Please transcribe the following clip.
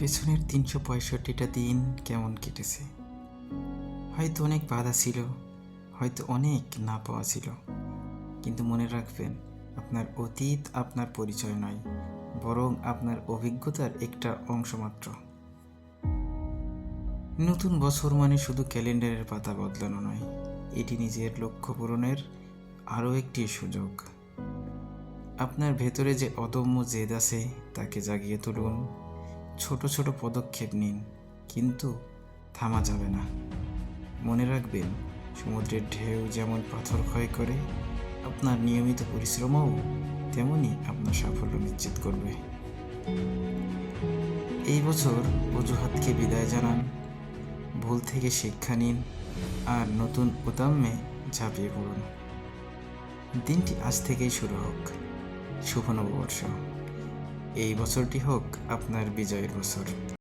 পেছনের ৩৬৫টা দিন কেমন কেটেছে। হয়তো অনেক বাধা ছিল, হয়তো অনেক না পাওয়া ছিল, কিন্তু মনে রাখবেন, আপনার অতীত আপনার পরিচয় নয়, বরং আপনার অভিজ্ঞতার একটা অংশ মাত্র। নতুন বছর মানে শুধু ক্যালেন্ডারের পাতা বদলানো নয়, এটি নিজের লক্ষ্য পূরণের আরও একটি সুযোগ। আপনার ভেতরে যে অদম্য জেদ আছে তাকে জাগিয়ে তুলুন। ছোট ছোট পদক্ষেপ নিন, কিন্তু থামা যাবে না। মনে রাখবেন, সমুদ্রের ঢেউ যেমন পাথর ক্ষয় করে, আপনার নিয়মিত পরিশ্রমও তেমনই আপনার সাফল্য নিশ্চিত করবে। এই বছর অজুহাতকে বিদায় জানান, ভুল থেকে শিক্ষা নিন, আর নতুন উদ্যমে ঝাঁপিয়ে পড়ুন। দিনটি আজ থেকেই শুরু হোক। শুভ নববর্ষ। এই বছরটি হোক আপনার বিজয়ের বছর।